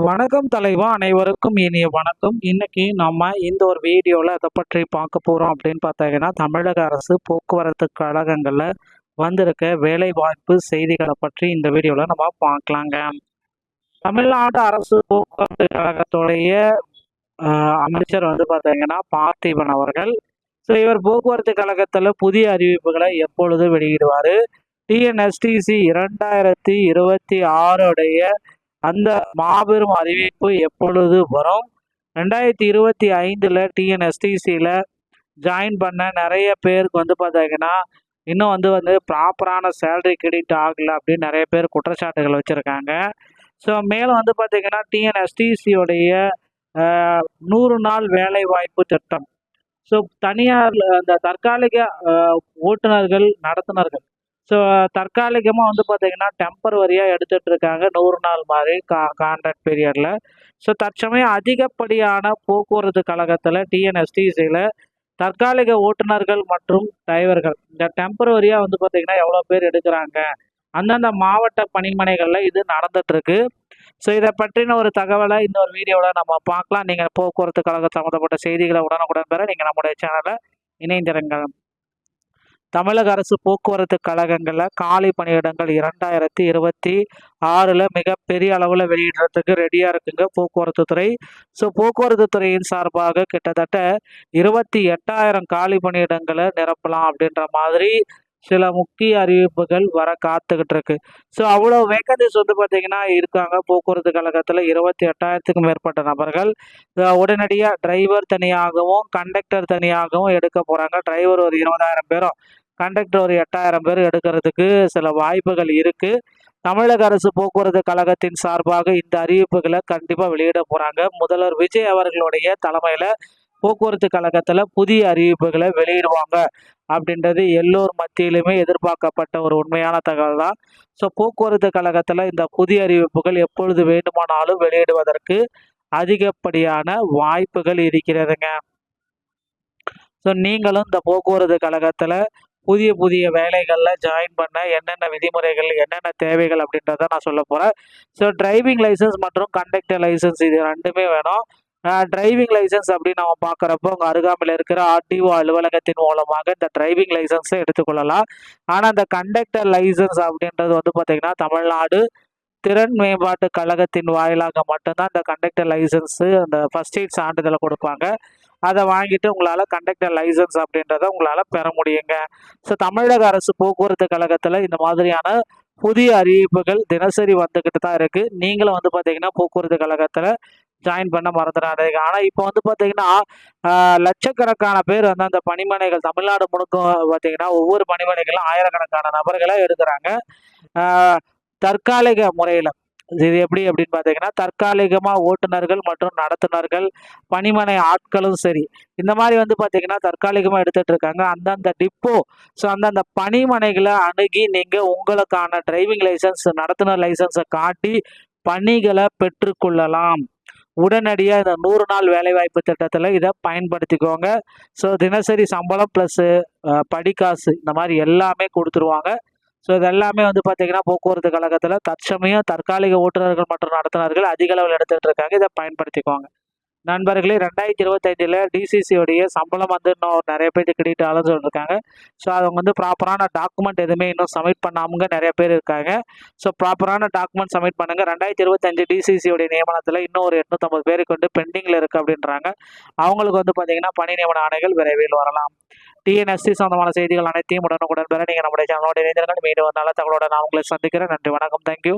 வணக்கம் தலைவா, அனைவருக்கும் இனிய வணக்கம். இன்னைக்கு நம்ம இந்த ஒரு வீடியோவில் அதை பற்றி பார்க்க போகிறோம் அப்படின்னு பார்த்தீங்கன்னா, தமிழக அரசு போக்குவரத்து கழகங்களில் வந்திருக்க வேலைவாய்ப்பு செய்திகளை பற்றி இந்த வீடியோவில் நம்ம பார்க்கலாங்க. தமிழ்நாடு அரசு போக்குவரத்து கழகத்துடைய அமைச்சர் பார்த்தீங்கன்னா பார்த்திபன் அவர்கள். ஸோ இவர் போக்குவரத்து கழகத்தில் புதிய அறிவிப்புகளை எப்பொழுது வெளியிடுவார், டிஎன்எஸ்டிசி 2026 அந்த மாபெரும் அறிவிப்பு எப்பொழுது வரும், 2025 டிஎன்எஸ்டிசியில் ஜாயின் பண்ண நிறைய பேருக்கு பார்த்தீங்கன்னா இன்னும் வந்து ப்ராப்பரான சேலரி கிரெடிட் ஆகலை அப்படின்னு நிறைய பேர் குற்றச்சாட்டுகள் வச்சுருக்காங்க. ஸோ மேலும் பார்த்தீங்கன்னா டிஎன்எஸ்டிசியோடைய 100 நாள் வேலை வாய்ப்பு திட்டம், ஸோ தனியார் அந்த தற்காலிக ஓட்டுநர்கள் நடத்துனர்கள், ஸோ தற்காலிகமாக பார்த்தீங்கன்னா டெம்பரவரியாக எடுத்துகிட்டு இருக்காங்க 100 நாள் மாதிரி கான்ட்ராக்ட் பீரியடில். ஸோ தற்சமயம் அதிகப்படியான போக்குவரத்து கழகத்தில் டிஎன்எஸ்டிசியில் தற்காலிக ஓட்டுநர்கள் மற்றும் டிரைவர்கள் இந்த டெம்பரவரியாக பார்த்தீங்கன்னா எவ்வளோ பேர் எடுக்கிறாங்க, அந்தந்த மாவட்ட பணிமனைகளில் இது நடந்துகிட்ருக்கு. ஸோ இதை பற்றின ஒரு தகவலை இந்த ஒரு வீடியோவில் நம்ம பார்க்கலாம். நீங்கள் போக்குவரத்து கழகம் சம்மந்தப்பட்ட செய்திகளை உடனுக்குடன் பெற நீங்கள் நம்முடைய சேனலை இணைந்திருங்கள். தமிழக அரசு போக்குவரத்து கழகங்களில் காலி பணியிடங்கள் 2026 மிகப்பெரிய அளவில் வெளியிடுறதுக்கு ரெடியாக இருக்குங்க போக்குவரத்து துறை. ஸோ போக்குவரத்து துறையின் சார்பாக கிட்டத்தட்ட 28,000 காலி பணியிடங்களை நிரப்பலாம் அப்படின்ற மாதிரி சில முக்கிய அறிவிப்புகள் வர காத்துக்கிட்டு இருக்கு. ஸோ அவ்வளோ வேகன்சிஸ் பார்த்தீங்கன்னா இருக்காங்க போக்குவரத்து கழகத்தில். 28,000க்கும் மேற்பட்ட நபர்கள் உடனடியாக டிரைவர் தனியாகவும் கண்டக்டர் தனியாகவும் எடுக்க போகிறாங்க. டிரைவர் ஒரு 20,000 பேரும், கண்டக்டர் ஒரு 8,000 பேர் எடுக்கிறதுக்கு சில வாய்ப்புகள் இருக்குது. தமிழக அரசு போக்குவரத்து கழகத்தின் சார்பாக இந்த அறிவிப்புகளை கண்டிப்பாக வெளியிட போகிறாங்க. முதல்வர் விஜய் அவர்களுடைய தலைமையில் போக்குவரத்து கழகத்தில் புதிய அறிவிப்புகளை வெளியிடுவாங்க அப்படின்றது எல்லோர் மத்தியிலுமே எதிர்பார்க்கப்பட்ட ஒரு உண்மையான தகவல் தான். ஸோ போக்குவரத்து கழகத்தில் இந்த புதிய அறிவிப்புகள் எப்பொழுது வேண்டுமானாலும் வெளியிடுவதற்கு அதிகப்படியான வாய்ப்புகள் இருக்கிறதுங்க. ஸோ நீங்களும் இந்த போக்குவரத்து கழகத்தில் புதிய புதிய வேலைகளில் ஜாயின் பண்ண என்னென்ன விதிமுறைகள், என்னென்ன தேவைகள் அப்படின்றத நான் சொல்ல போகிறேன். ஸோ டிரைவிங் லைசன்ஸ் மற்றும் கண்டக்டர் லைசன்ஸ் இது ரெண்டுமே வேணும். டிரைவிங் லைசன்ஸ் அப்படின்னு நம்ம பார்க்குறப்போ உங்கள் அருகாமையில் இருக்கிற ஆர்டிஓ அலுவலகத்தின் மூலமாக இந்த டிரைவிங் லைசன்ஸை எடுத்துக்கொள்ளலாம். ஆனால் இந்த கண்டக்டர் லைசன்ஸ் அப்படின்றது பார்த்திங்கன்னா தமிழ்நாடு திறன் மேம்பாட்டு கழகத்தின் வாயிலாக மட்டும்தான் இந்த கண்டக்டர் லைசன்ஸு அந்த ஃபர்ஸ்ட் எய்ட் சான்றிதழை கொடுப்பாங்க. அதை வாங்கிட்டு உங்களால் கண்டக்டர் லைசன்ஸ் அப்படின்றத உங்களால் பெற முடியுங்க. ஸோ தமிழக அரசு போக்குவரத்து கழகத்தில் இந்த மாதிரியான புதிய அறிவிப்புகள் தினசரி வந்துக்கிட்டு தான் இருக்குது. நீங்களும் பார்த்தீங்கன்னா போக்குவரத்து கழகத்தில் ஜாயின் பண்ண மறந்துடாதீங்க. ஆனால் இப்போ பார்த்தீங்கன்னா லட்சக்கணக்கான பேர் அந்த பணிமனைகள் தமிழ்நாடு முழுக்க பார்த்தீங்கன்னா ஒவ்வொரு பணிமனைகளும் ஆயிரக்கணக்கான நபர்களை எடுக்கிறாங்க தற்காலிக முறையில். இது எப்படி அப்படின்னு பார்த்தீங்கன்னா தற்காலிகமாக ஓட்டுநர்கள் மற்றும் நடத்துனர்கள், பணிமனை ஆட்களும் சரி இந்த மாதிரி பார்த்தீங்கன்னா தற்காலிகமாக எடுத்துகிட்டு இருக்காங்க அந்தந்த டிப்போ. ஸோ அந்தந்த பணிமனைகளை அணுகி நீங்கள் உங்களுக்கான டிரைவிங் லைசன்ஸ், நடத்துனர் லைசன்ஸை காட்டி பணிகளை பெற்றுக்கொள்ளலாம். உடனடியாக இந்த 100 நாள் வேலைவாய்ப்பு திட்டத்தில் இதை பயன்படுத்திக்கோங்க. ஸோ தினசரி சம்பளம் ப்ளஸ்ஸு படிக்காசு இந்த மாதிரி எல்லாமே கொடுத்துருவாங்க. ஸோ இது எல்லாமே பார்த்தீங்கன்னா போக்குவரத்து கழகத்தில் தற்சமயம் தற்காலிக ஓட்டுநர்கள் மற்றும் நடத்துனர்கள் அதிக அளவில் எடுத்துகிட்டு இருக்காங்க. இதை பயன்படுத்திக்கோங்க நண்பர்களே. 2025 டிசிசியோடைய சம்பளம் இன்னும் நிறைய பேருக்கு கிரெடிட் ஆகுதுன்னு சொல்லியிருக்காங்க. ஸோ அவங்க ப்ராப்பரான டாக்குமெண்ட் எதுவுமே இன்னும் சப்மிட் பண்ணாமங்க நிறைய பேர் இருக்காங்க. ஸோ ப்ராப்பரான டாக்குமெண்ட் சப்மிட் பண்ணுங்கள். 2025 டிசிசியோடைய நியமனத்தில் இன்னும் ஒரு 850 பேருக்கு பெண்டிங்கில் இருக்குது அப்படின்றாங்க. அவங்களுக்கு பார்த்தீங்கன்னா பணி நியமன ஆணைகள் விரைவில் வரலாம். டிஎன்எஸ்சி சொந்தமான செய்திகள் அனைத்தையும் உடனுக்குடன் பெற நீங்கள் நம்முடைய சேனலோட இணைந்திருங்கள். மீண்டும் ஒரு நல்ல தகவலோட நான் உங்களை சந்திக்கிறேன். நன்றி, வணக்கம், தேங்க்யூ.